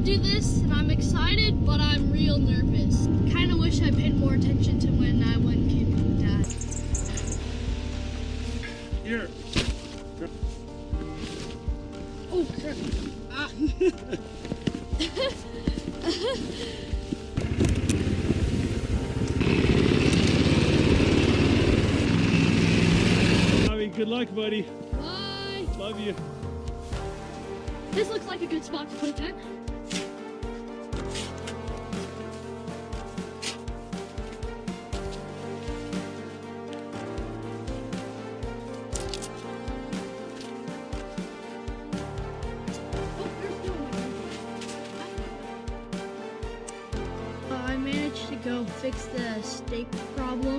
do this, and I'm excited, but I'm real nervous. Kind of wish I paid more attention to when I went camping with Dad. Here. Oh, crap. Ah. Bobby, good luck, buddy. Bye. Love you. This looks like a good spot to put a tent. I managed to go fix the stake problem.